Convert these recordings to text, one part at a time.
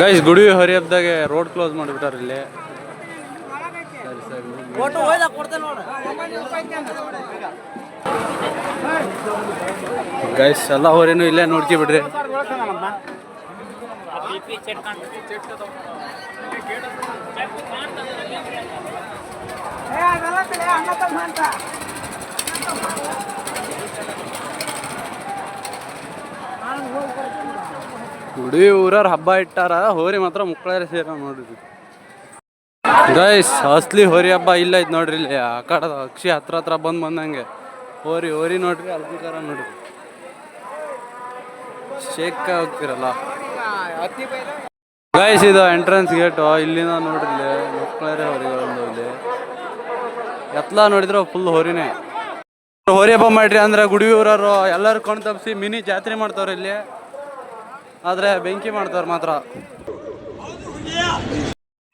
Guys ಗುಡಿ ಹರಿ ಹಬ್ಬದಾಗೆ road close ಮಾಡಿಬಿಟ್ಟಾರ ಇಲ್ಲಿ. Guys ಎಲ್ಲ ಹೊರೇನು ಇಲ್ಲೇ ನೋಡ್ಕಿ ಬಿಡ್ರಿ. ಗುಡಿ ಊರವ್ರ ಹಬ್ಬ ಇಟ್ಟಾರ, ಹೋರಿ ಮಾತ್ರ ಮುಕ್ಕಳಾರೆ ಸೇರ ನೋಡ್ರಿ. ಗೈಸ್ ಅಸ್ಲಿ ಹೋರಿ ಹಬ್ಬ ಇಲ್ಲ ಐತ್ ನೋಡ್ರಿ. ಇಲ್ಲಿ ಆ ಕಡೆ ಅಕ್ಷಿ ಹತ್ರ ಬಂದಂಗೆ ಹೋರಿ ನೋಡ್ರಿ, ಅಲಂಕಾರ ನೋಡ್ರಿ, ಶೇಕ್ ಹೋಗ್ತಿರಲ್ಲ. ಗೈಸ್ ಇದು ಎಂಟ್ರೆನ್ಸ್ ಗೇಟ್. ಇಲ್ಲಿಂದ ನೋಡ್ರಿ ಇಲ್ಲಿ ಮುಕ್ಕಳಾರೆ ಹೋರಿಗಳು. ಇಲ್ಲಿ ಎತ್ಲ ನೋಡಿದ್ರೆ ಫುಲ್ ಹೋರಿನೇ. ಹೋರಿ ಹಬ್ಬ ಮಾಡ್ರಿ ಅಂದ್ರೆ ಗುಡಿ ಊರವರು ಎಲ್ಲರೂ ಕಣ್ ತಪ್ಪಿಸಿ ಮಿನಿ ಜಾತ್ರೆ ಮಾಡ್ತಾವ್ರ ಇಲ್ಲಿ. ಆದ್ರೆ ಬೆಂಕಿ ಮಾಡ್ತಾರ ಮಾತ್ರ.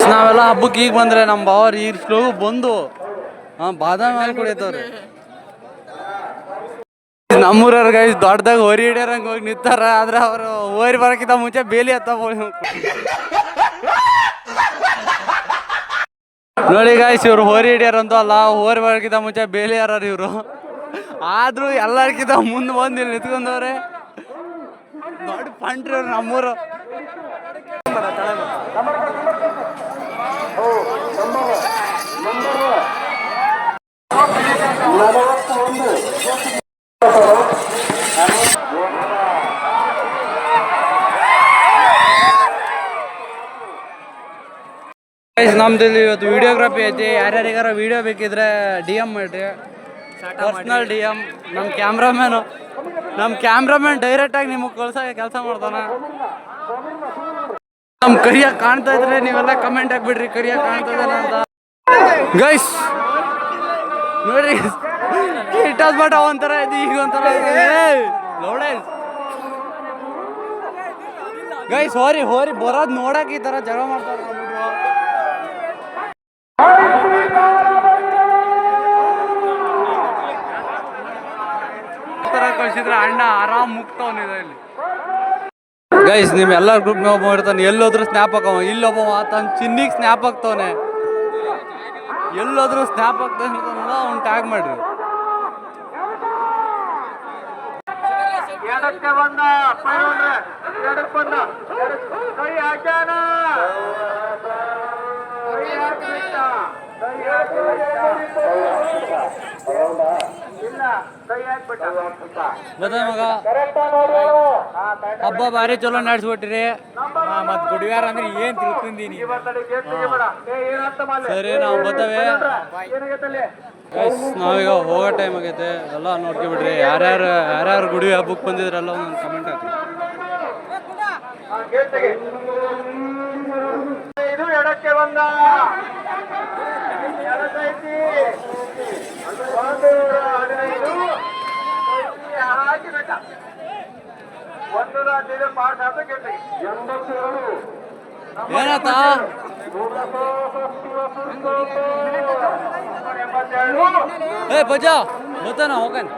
ನಾವೆಲ್ಲ ಹಬ್ಬಕ್ಕೆ ಈಗ ಬಂದ್ರೆ ನಮ್ಮ ಬಾವರ್ ಈಗ ಸ್ಲೋ ಬಂದು ಬಾದಾಮಿ ಹಾಲು ಕುಡಿಯತ್ತವ್ರಿ. ನಮ್ಮೂರವ್ರ ಗೈಸ್ ದೊಡ್ಡದಾಗ ಹೋರಿ ಹಿಡಿಯೋರಂಗೆ ಹೋಗಿ ನಿಂತಾರ. ಆದ್ರೆ ಅವರು ಹೋರಿ ಬರಕ್ಕಿಂತ ಮುಂಚೆ ಬೇಲಿ ಹತ್ತ ನೋಡಿ ಗೈಸ್, ಇವ್ರು ಹೋರಿ ಹಿಡಿಯಾರಂತೂ ಅಲ್ಲ, ಹೋರಿ ಬರಕ್ಕಿಂತ ಮುಂಚೆ ಬೇಲಿ ಯಾರ ಇವ್ರು. ಆದ್ರೂ ಎಲ್ಲರಿಗಿಂತ ಮುಂದೆ ಬಂದು ಇಲ್ಲಿ ನಿಂತ್ಕೊಂಡವ್ರೆ. ದೊಡ್ಡ ಪಂಟ್ರಿ ಅವ್ರು ನಮ್ಮೂರು. ನಮ್ದು ಇವತ್ತು ವಿಡಿಯೋಗ್ರಫಿ ಐತಿ. ಯಾರ್ಯಾರಿಗಾರ ವಿಡಿಯೋ ಬೇಕಿದ್ರೆ DM ಮಾಡ್ರಿ, ಪರ್ಸ್ನಲ್ DM. ನಮ್ಮ ಕ್ಯಾಮ್ರಾಮ್ಯಾನ್ ಡೈರೆಕ್ಟ್ ಆಗಿ ನಿಮಗೆ ಕಳ್ಸೋಕೆ ಕೆಲಸ ಮಾಡ್ತಾನ. ನಮ್ಮ ಕರಿಯಾಗಿ ಕಾಣ್ತಾ ಇದ್ರೆ ನೀವೆಲ್ಲ ಕಮೆಂಟ್ ಹಾಕ್ಬಿಡ್ರಿ, ಕರಿಯಾಗಿ ಕಾಣ್ತಾ ಇದ್ದಾನೆ ಅಂತ. ಗೈಸ್ ನೋಡ್ರಿ, ಇಟ್ಟಾದ್ ಬಟ್ ಒಂಥರ ಇದು, ಈಗ ಒಂಥರ ಗೈಸ್. ಹೋರಿ ಬರೋದ್ ನೋಡಕ್ ಈ ತರ ಜಗಳ ಮಾಡ್ತಾರೆ. ಕಳ್ಸಿದ್ರೆ ಅಣ್ಣ ಆರಾಮ್ ಮುಕ್ತವನಿದೆ ಇಲ್ಲಿ. ಗೈಸ್ ನಿಮ್ ಎಲ್ಲ ಗ್ರೂಪ್ ಒಬ್ಬ ಇರ್ತಾನೆ, ಎಲ್ಲೋದ್ರು ಸ್ನ್ಯಾಪ್ ಹಾಕವ. ಇಲ್ಲೊಬ್ಬ ತನ್ನ ಚಿನ್ನಿಗೆ ಸ್ನ್ಯಾಪ್ ಹಾಕ್ತವನೆ, ಎಲ್ಲೋದ್ರು ಸ್ನ್ಯಾಪ್ ಹಾಕ್ತಾನೆ. ಅವ್ನು ಟ್ಯಾಗ್ ಮಾಡ್ರಿ. ಮಗ ಹಬ್ಬ ಭಾರಿ ಚಲೋ ನಡೆಸ್ಬಿಟ್ರಿ. ಮತ್ ಗುಡಿವಾರ ಅಂದ್ರೆ ಏನ್ ತಿಳ್ಕೊಂಡೀನಿ. ಸರಿ ನಾವು ಬರ್ತೇವೆ. ನಾವೀಗ ಹೋಗೋ ಟೈಮ್ ಆಗೈತೆ. ಎಲ್ಲ ನೋಡ್ಕೊಬಿಡ್ರಿ. ಯಾರ್ಯಾರು ಗುಡಿ ಹಬ್ಬಕ್ಕೆ ಬಂದಿದ್ರಲ್ಲ ಒಂದು ಕಮೆಂಟ್ ಹಾಕಿ. ಏನತ್ತ ಬಜಾ ಗೊತ್ತಾನ ಹೋಗನ್.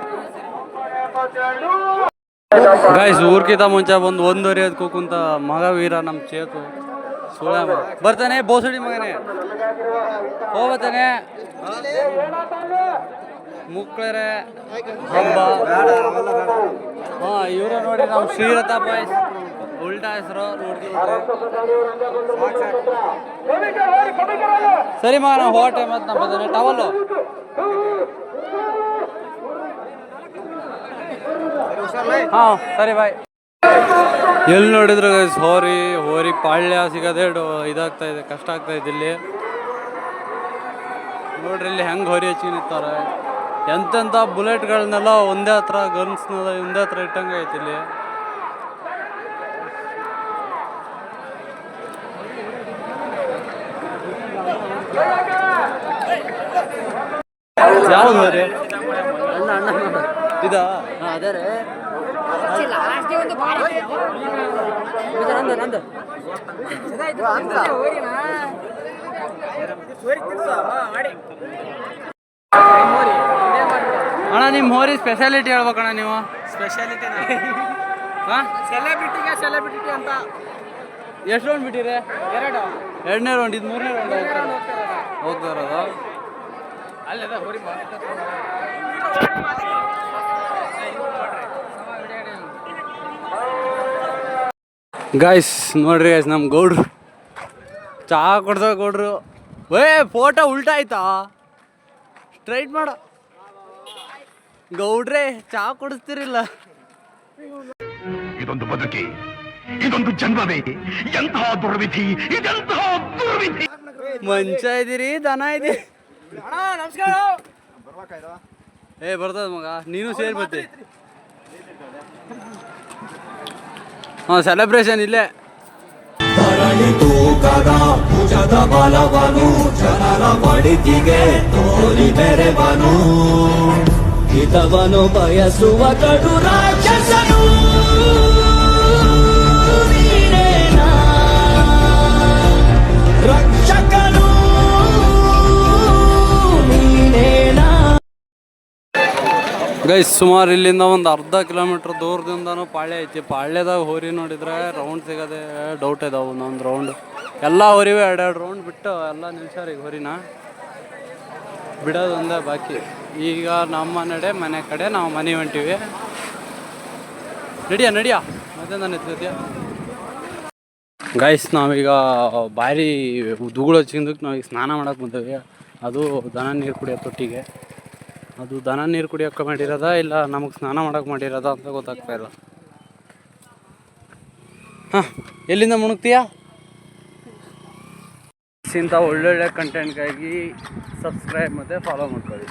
ಗೈಸ್ ಊರ್ಕಿಂತ ಮುಂಚೆ ಬಂದು ಒಂದೂವರೆ ಅದಕ್ಕೂ ಕುಂತ ಮಗವೀರ ನಮ್ಮ ಚೇತು ಸುಳ ಬರ್ತಾನೆ. ಬೋಸಡಿ ಮಗನೇ ಹೋಗ್ತಾನೆ. ಮುಕ್ಕಳರೆ ಹಬ್ಬ. ಇವ್ರ ನೋಡಿ ನಮ್ಮ ಶ್ರೀರಥ ಬಾಯ್ಸ್, ಉಲ್ಟಾ ಹೆಸರು ಸರಿ ಮಗ. ನಾವು ಹೋಗೋ ಟೈಮ್ ಅಂತ ನಮ್ಮ ಟವಲ್ಲು. ಹಾಂ ಸರಿ ಬಾಯ್. ಎಲ್ಲಿ ನೋಡಿದ್ರು ಹೋರಿ ಪಾಳ್ಯ ಸಿಗೋದೇ ಇದಾಗ್ತಾ ಇದೆ, ಕಷ್ಟ ಆಗ್ತಾ ಇದೆ ಇಲ್ಲಿ. ನೋಡ್ರಿ ಇಲ್ಲಿ ಹೆಂಗೆ ಹೋರಿ ಹೆಚ್ಚಿ ನಿಂತಾರೆ. ಎಂತೆಂಥ ಬುಲೆಟ್ಗಳನ್ನೆಲ್ಲ ಒಂದೇ ಹತ್ರ, ಗನ್ಸ್ನೆಲ್ಲ ಒಂದೇ ಹತ್ರ ಇಟ್ಟಂಗೆ ಐತಿ ಇಲ್ಲಿ. ಯಾವ್ದು ಹೋರಿ ಇದಾ? ಅದೇ ರೀ ಅಣ್ಣ. ನಿಮ್ಮ ಹೋರಿ ಸ್ಪೆಷಾಲಿಟಿ ಹೇಳ್ಬೇಕಣ್ಣ ನೀವು. ಸ್ಪೆಷಾಲಿಟಿ ಸೆಲೆಬ್ರಿಟಿ ಅಂತ ಎಷ್ಟು ರೌಂಡ್ ಬಿಟ್ಟಿರಿ? ಎರಡನೇ ರೌಂಡ್, ಇದು ಮೂರನೇ ರೌಂಡ್ ಹೋಗ್ತಾ ಇರೋದು. ಗೈಸ್ ನೋಡ್ರಿ ಗೈಸ್, ನಮ್ಮ ಗೌಡ್ರು ಚಹಾ ಕೊಡ್ಸೋ ಗೌಡ್ರು. ಫೋಟೋ ಉಲ್ಟಾ ಆಯ್ತಾ? ಸ್ಟ್ರೈಟ್ ಮಾಡ ಗೌಡ್ರೆ, ಚಹಾ ಕೊಡಿಸ್ತಿರಿಲ್ಲ. ಇದೊಂದು ಬದುಕಿ, ಇದೊಂದು ಜನ್ಮವೇ, ಎಂತಹ ದುರ್ವಿಧಿ, ಇದೆಂತಹ ದುರ್ವಿಧಿ. ಮಂಚ ಇದೀರಿ, ದನ ಇದೀರಿ. ಬರ್ತದ ಮಗ, ನೀನು ಸೇರಿ ಮತ್ತೆ. ಹಾಂ, ಸೆಲೆಬ್ರೇಷನ್ ಇಲ್ಲೇ. ಭುಜದ ಬಲವನು ಜನರ ಬಡಿತಿಗೆ ತೋರಿ ಬೆರೆವನು, ಹಿತವನು ಬಯಸುವ ಕಡು ರಾಕ್ಷಸನು ನೀನೇನಾ, ರಕ್ಷಕನು ನೀನೇನಾ. ಗೈಸ್, ಸುಮಾರು ಇಲ್ಲಿಂದ ಒಂದು ಅರ್ಧ ಕಿಲೋಮೀಟ್ರ್ ದೂರದಿಂದನೂ ಪಾಳ್ಯ ಐತಿ. ಪಾಳ್ಯದಾಗ ಹೋರಿ ನೋಡಿದ್ರೆ ರೌಂಡ್ ಸಿಗೋದೇ ಡೌಟ್ ಇದಾವೆ. ಒಂದೊಂದು ರೌಂಡ್ ಎಲ್ಲ ಹೋರಿವೆ, ಎರಡೆರಡು ರೌಂಡ್ ಬಿಟ್ಟು ಎಲ್ಲ ನಿಲ್ಸಾರ. ಈಗ ಹೋರಿನ ಬಿಡೋದು ಒಂದೇ ಬಾಕಿ. ಈಗ ನಮ್ಮ ಮನೆ ಕಡೆ ನಾವು ಮನೆ ಹೊಂಟಿವಿ. ನಡಿಯ ಮತ್ತೆ ನಾನು ಎತ್ತಿದ್ಯಾ. ಗೈಸ್, ನಾವೀಗ ಭಾರಿ ದುಗುಳು ಹಚ್ಚಿಂದಕ್ಕೆ ನಾವೀಗ ಸ್ನಾನ ಮಾಡಕ್ಕೆ ಬಂದೇವಿ. ಅದು ದನ ನೀರು ಕುಡಿಯೋ ತೊಟ್ಟಿಗೆ. ಅದು ದನ ನೀರು ಕುಡಿಯೋಕೆ ಮಾಡಿರೋದ ಇಲ್ಲ ನಮಗೆ ಸ್ನಾನ ಮಾಡೋಕೆ ಮಾಡಿರೋದ ಅಂತ ಗೊತ್ತಾಗ್ತಾ ಇಲ್ಲ. ಹಾಂ, ಎಲ್ಲಿಂದ ಮುಣುಗ್ತೀಯಾ? ಇಂಥ ಒಳ್ಳೊಳ್ಳೆ ಕಂಟೆಂಟ್ಗಾಗಿ ಸಬ್ಸ್ಕ್ರೈಬ್ ಮತ್ತು ಫಾಲೋ ಮಾಡ್ಕೊಳ್ಳಿ.